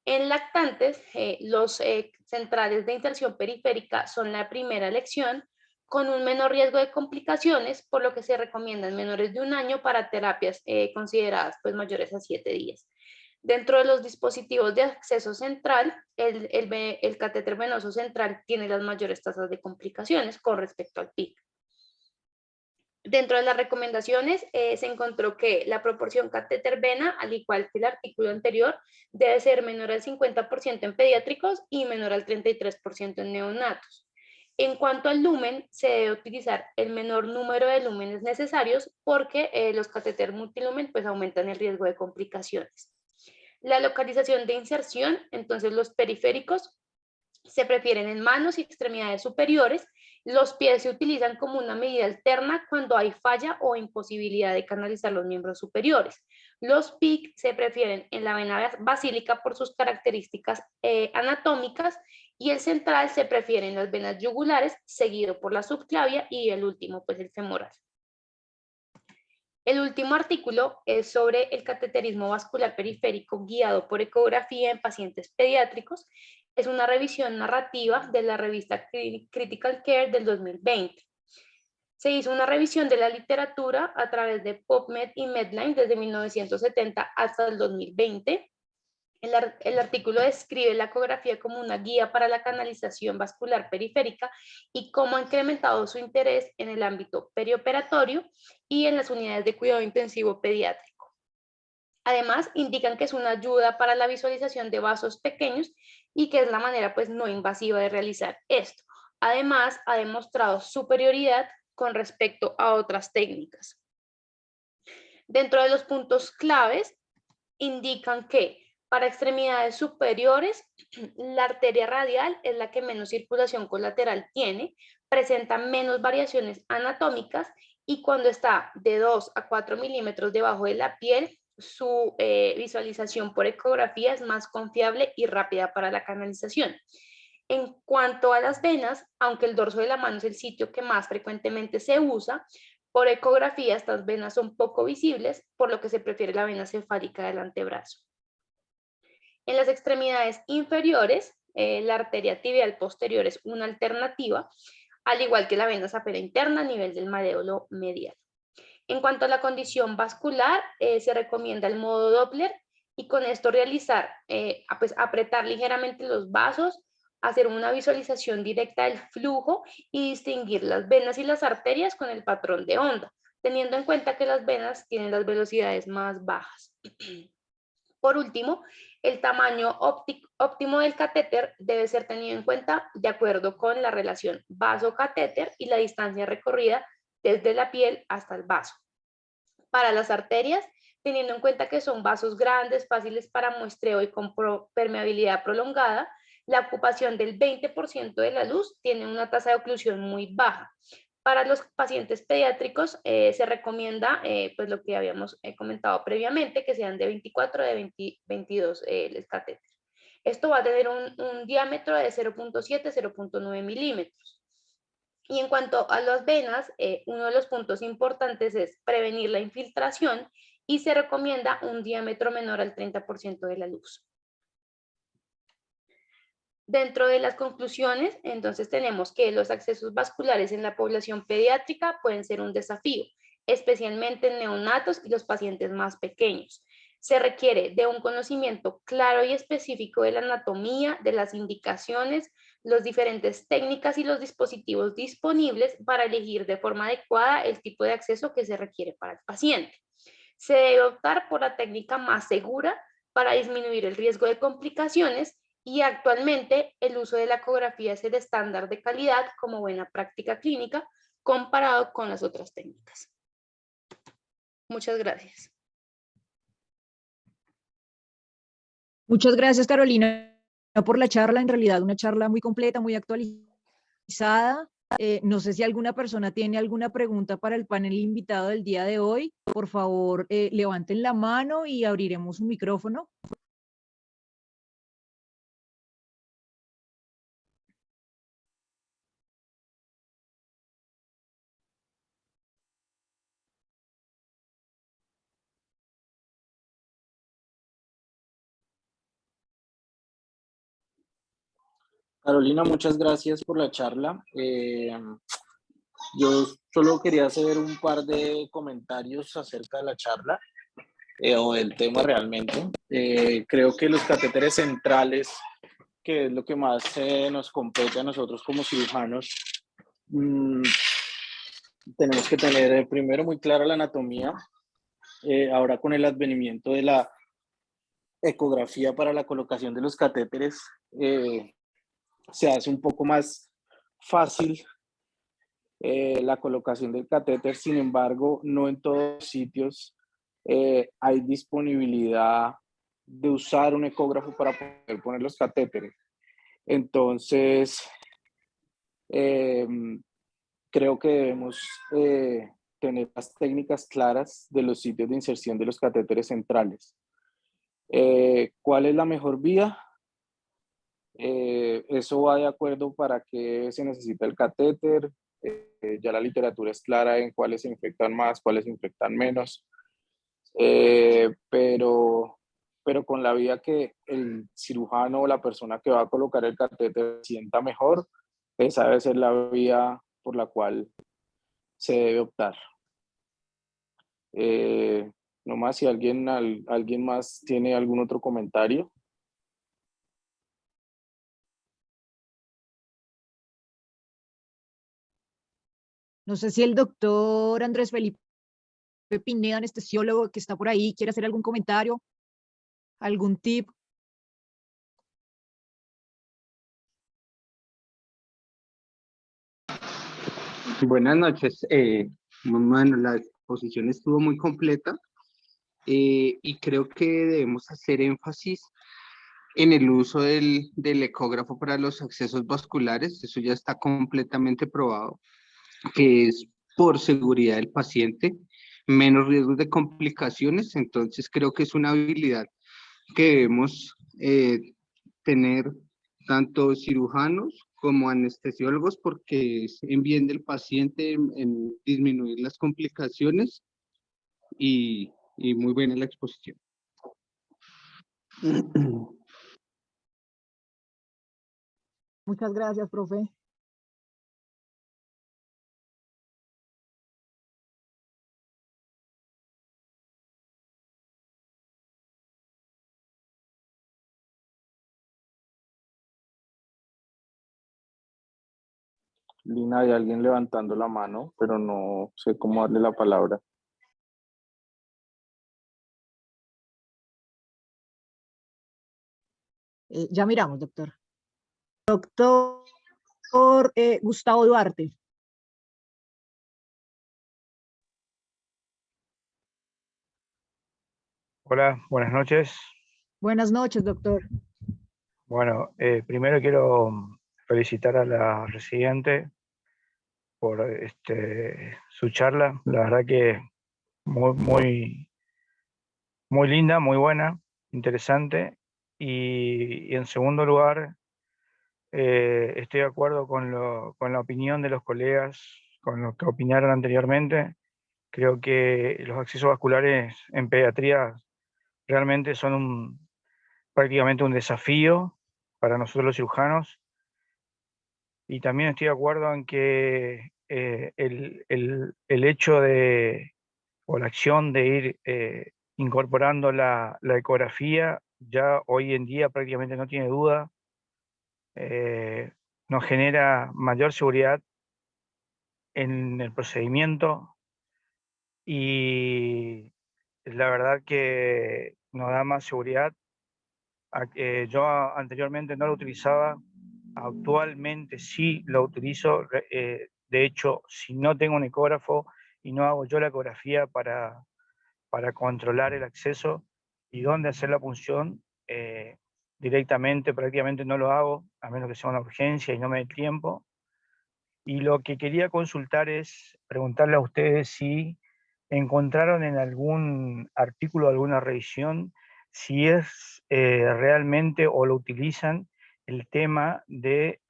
En lactantes, los centrales de inserción periférica son la primera elección con un menor riesgo de complicaciones, por lo que se recomiendan menores de 1 año para terapias consideradas pues, mayores a 7 días. Dentro de los dispositivos de acceso central, el catéter venoso central tiene las mayores tasas de complicaciones con respecto al PIC. Dentro de las recomendaciones se encontró que la proporción catéter-vena, al igual que el artículo anterior, debe ser menor al 50% en pediátricos y menor al 33% en neonatos. En cuanto al lumen, se debe utilizar el menor número de lúmenes necesarios porque los catéter multilumen pues, aumentan el riesgo de complicaciones. La localización de inserción, entonces los periféricos, se prefieren en manos y extremidades superiores. Los pies se utilizan como una medida alterna cuando hay falla o imposibilidad de canalizar los miembros superiores. Los PIC se prefieren en la vena basílica por sus características anatómicas y el central se prefiere en las venas yugulares, seguido por la subclavia y el último, pues el femoral. El último artículo es sobre el cateterismo vascular periférico guiado por ecografía en pacientes pediátricos. Es una revisión narrativa de la revista Critical Care del 2020. Se hizo una revisión de la literatura a través de PubMed y Medline desde 1970 hasta el 2020. El artículo describe la ecografía como una guía para la canalización vascular periférica y cómo ha incrementado su interés en el ámbito perioperatorio y en las unidades de cuidado intensivo pediátrico. Además, indican que es una ayuda para la visualización de vasos pequeños y que es la manera pues, no invasiva de realizar esto. Además, ha demostrado superioridad con respecto a otras técnicas. Dentro de los puntos claves indican que para extremidades superiores, la arteria radial es la que menos circulación colateral tiene, presenta menos variaciones anatómicas y cuando está de 2 a 4 milímetros debajo de la piel, su visualización por ecografía es más confiable y rápida para la canalización. En cuanto a las venas, aunque el dorso de la mano es el sitio que más frecuentemente se usa, por ecografía estas venas son poco visibles, por lo que se prefiere la vena cefálica del antebrazo. En las extremidades inferiores, la arteria tibial posterior es una alternativa, al igual que la vena safena interna a nivel del mareolo medial. En cuanto a la condición vascular, se recomienda el modo Doppler y con esto realizar, pues apretar ligeramente los vasos, hacer una visualización directa del flujo y distinguir las venas y las arterias con el patrón de onda, teniendo en cuenta que las venas tienen las velocidades más bajas. Por último, el tamaño óptimo del catéter debe ser tenido en cuenta de acuerdo con la relación vaso-catéter y la distancia recorrida desde la piel hasta el vaso. Para las arterias, teniendo en cuenta que son vasos grandes, fáciles para muestreo y con permeabilidad prolongada, la ocupación del 20% de la luz tiene una tasa de oclusión muy baja. Para los pacientes pediátricos se recomienda, pues lo que habíamos comentado previamente, que sean de 24 de 22 el catéter. Esto va a tener un diámetro de 0.7, 0.9 milímetros. Y en cuanto a las venas, uno de los puntos importantes es prevenir la infiltración y se recomienda un diámetro menor al 30% de la luz. Dentro de las conclusiones, entonces tenemos que los accesos vasculares en la población pediátrica pueden ser un desafío, especialmente en neonatos y los pacientes más pequeños. Se requiere de un conocimiento claro y específico de la anatomía, de las indicaciones, las diferentes técnicas y los dispositivos disponibles para elegir de forma adecuada el tipo de acceso que se requiere para el paciente. Se debe optar por la técnica más segura para disminuir el riesgo de complicaciones y actualmente el uso de la ecografía es el estándar de calidad como buena práctica clínica comparado con las otras técnicas. Muchas gracias. Muchas gracias, Carolina, por la charla. En realidad, una charla muy completa, muy actualizada. No sé si alguna persona tiene alguna pregunta para el panel invitado del día de hoy. Por favor, levanten la mano y abriremos un micrófono. Carolina, muchas gracias por la charla. Yo solo quería hacer un par de comentarios acerca de la charla o del tema realmente. Creo que los catéteres centrales, que es lo que más nos compete a nosotros como cirujanos, tenemos que tener primero muy clara la anatomía. Ahora con el advenimiento de la ecografía para la colocación de los catéteres, se hace un poco más fácil la colocación del catéter. Sin embargo, no en todos los sitios hay disponibilidad de usar un ecógrafo para poder poner los catéteres. Entonces, creo que debemos tener las técnicas claras de los sitios de inserción de los catéteres centrales. ¿Cuál es la mejor vía? Eso va de acuerdo para qué se necesita el catéter. Ya la literatura es clara en cuáles se infectan más, cuáles se infectan menos. Pero con la vía que el cirujano o la persona que va a colocar el catéter sienta mejor, esa debe ser la vía por la cual se debe optar. No más si alguien más tiene algún otro comentario. No sé si el doctor Andrés Felipe Pineda, anestesiólogo que está por ahí, quiere hacer algún comentario, algún tip. Buenas noches. Bueno, la exposición estuvo muy completa. y creo que debemos hacer énfasis en el uso del ecógrafo para los accesos vasculares. Eso ya está completamente probado, que es por seguridad del paciente, menos riesgos de complicaciones. Entonces creo que es una habilidad que debemos tener tanto cirujanos como anestesiólogos, porque es en bien del paciente, en disminuir las complicaciones, y muy buena la exposición. Muchas gracias, profe. Lina, hay alguien levantando la mano, pero no sé cómo darle la palabra. Ya miramos, doctor. Doctor Gustavo Duarte. Hola, buenas noches. Buenas noches, doctor. Bueno, primero quiero felicitar a la residente por su charla. La verdad que muy linda, muy buena, interesante. Y en segundo lugar, estoy de acuerdo con la opinión de los colegas, con lo que opinaron anteriormente. Creo que los accesos vasculares en pediatría realmente son prácticamente un desafío para nosotros los cirujanos, y también estoy de acuerdo en que el hecho de, o la acción de ir incorporando la ecografía ya hoy en día prácticamente no tiene duda, eh, nos genera mayor seguridad en el procedimiento, y la verdad que nos da más seguridad. Yo anteriormente no lo utilizaba, actualmente sí lo utilizo. De hecho, si no tengo un ecógrafo y no hago yo la ecografía para controlar el acceso y dónde hacer la punción, directamente prácticamente no lo hago, a menos que sea una urgencia y no me dé tiempo. Y lo que quería consultar es preguntarle a ustedes si encontraron en algún artículo, alguna revisión, si es realmente o lo utilizan el tema de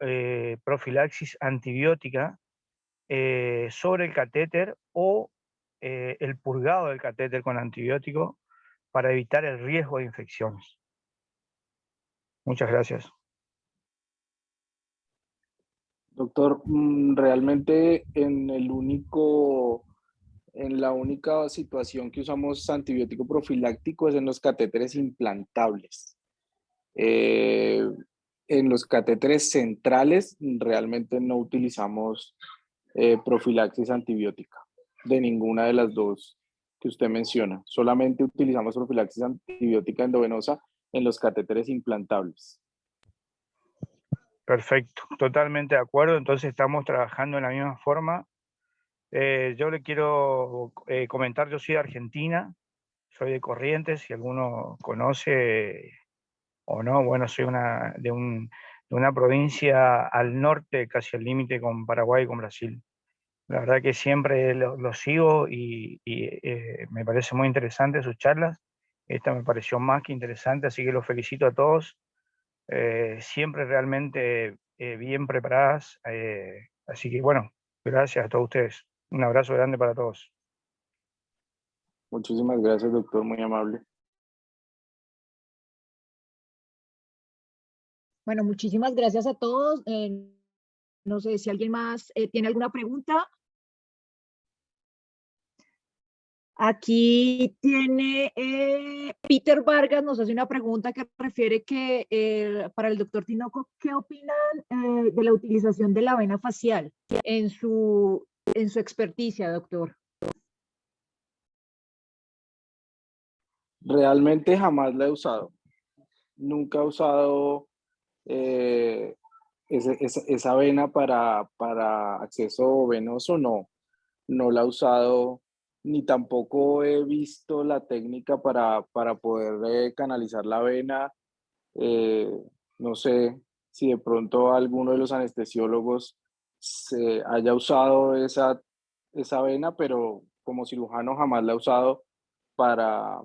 profilaxis antibiótica sobre el catéter, o el purgado del catéter con antibiótico para evitar el riesgo de infecciones. Muchas gracias. Doctor, realmente en la única situación que usamos antibiótico profiláctico es en los catéteres implantables. En los catéteres centrales realmente no utilizamos profilaxis antibiótica de ninguna de las dos que usted menciona. Solamente utilizamos profilaxis antibiótica endovenosa en los catéteres implantables. Perfecto, totalmente de acuerdo. Entonces estamos trabajando en la misma forma. Yo le quiero comentar, yo soy de Argentina, soy de Corrientes, si alguno conoce o no. Bueno, soy de una provincia al norte, casi al límite con Paraguay y con Brasil. La verdad que siempre lo sigo, y me parece muy interesante sus charlas. Esta me pareció más que interesante, así que los felicito a todos. Siempre realmente bien preparadas. Así que bueno, gracias a todos ustedes. Un abrazo grande para todos. Muchísimas gracias, doctor, muy amable. Bueno, muchísimas gracias a todos. No sé si alguien más tiene alguna pregunta. Aquí tiene Peter Vargas, nos hace una pregunta que refiere que para el doctor Tinoco, ¿qué opinan de la utilización de la vena facial en su experticia, doctor? Realmente jamás la he usado. Nunca he usado esa vena para acceso venoso, no. No la he usado ni tampoco he visto la técnica para poder canalizar la vena. Eh, no sé si de pronto alguno de los anestesiólogos se haya usado esa vena, pero como cirujano jamás la he usado para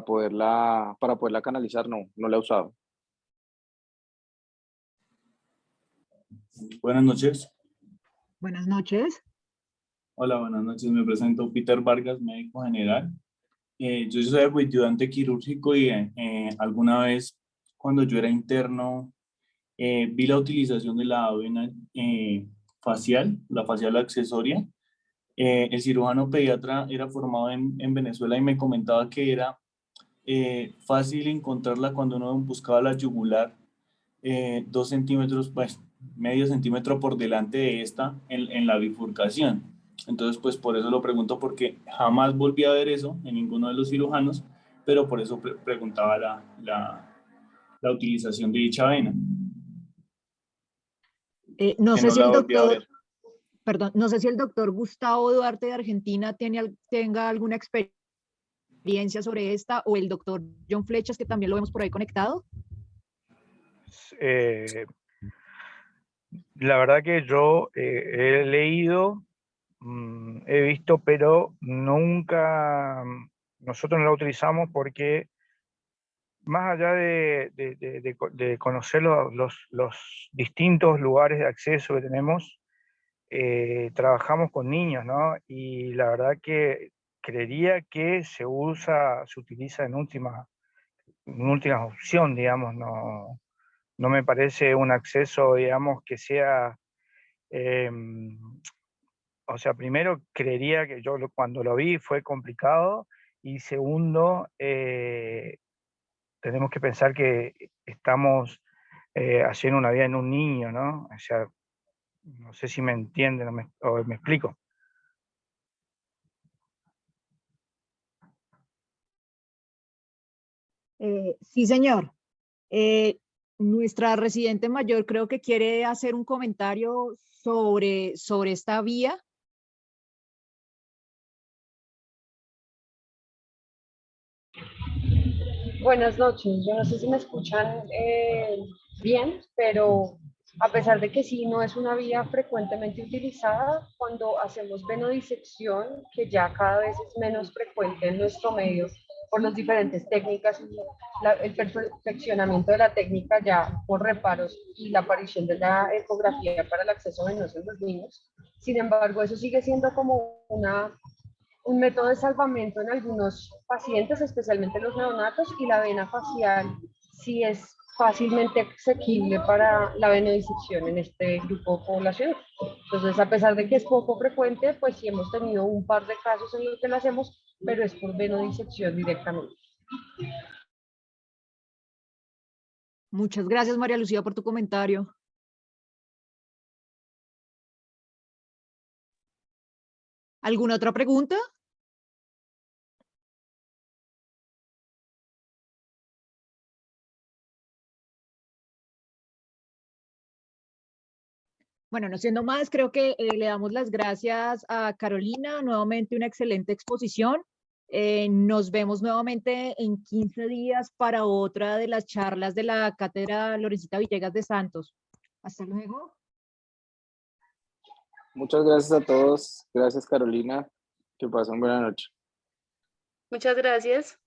poderla canalizar, no, no la he usado. Buenas noches. Buenas noches. Hola, buenas noches. Me presento Peter Vargas, médico general. Yo soy ayudante quirúrgico y alguna vez cuando yo era interno vi la utilización de la vena facial, la facial accesoria. El cirujano pediatra era formado en Venezuela y me comentaba que era fácil encontrarla cuando uno buscaba la yugular 2 centímetros, pues medio centímetro por delante de esta en la bifurcación. Entonces, pues por eso lo pregunto, porque jamás volví a ver eso en ninguno de los cirujanos, pero por eso preguntaba la utilización de dicha vena, No que sé no si la el volví a doctor, ver. perdón, no sé si el doctor Gustavo Duarte de Argentina tenga alguna experiencia sobre esta, o el doctor John Flechas, que también lo vemos por ahí conectado. Eh, la verdad que yo he leído, he visto, pero nunca, nosotros no la utilizamos porque más allá de conocer los distintos lugares de acceso que tenemos, trabajamos con niños, ¿no? Y la verdad que creería que se utiliza en última opción, digamos, no, no me parece un acceso, digamos, que sea, o sea, primero creería que cuando lo vi fue complicado, y segundo, tenemos que pensar que estamos haciendo una vida en un niño, ¿no? O sea, no sé si me entienden o me explico. Sí, señor. Nuestra residente mayor creo que quiere hacer un comentario sobre esta vía. Buenas noches, yo no sé si me escuchan bien, pero a pesar de que sí, no es una vía frecuentemente utilizada, cuando hacemos venodisección, que ya cada vez es menos frecuente en nuestro medio por las diferentes técnicas, el perfeccionamiento de la técnica ya por reparos y la aparición de la ecografía para el acceso venoso en los niños. Sin embargo, eso sigue siendo como un método de salvamento en algunos pacientes, especialmente los neonatos, y la vena facial sí es fácilmente asequible para la venodisección en este grupo poblacional. Entonces, a pesar de que es poco frecuente, pues sí hemos tenido un par de casos en los que lo hacemos, pero es por venodisección directamente. Muchas gracias, María Lucía, por tu comentario. ¿Alguna otra pregunta? Bueno, no siendo más, creo que le damos las gracias a Carolina. Nuevamente una excelente exposición. Nos vemos nuevamente en 15 días para otra de las charlas de la Cátedra Lorencita Villegas de Santos. Hasta luego. Muchas gracias a todos. Gracias, Carolina. Que pasen buena noche. Muchas gracias.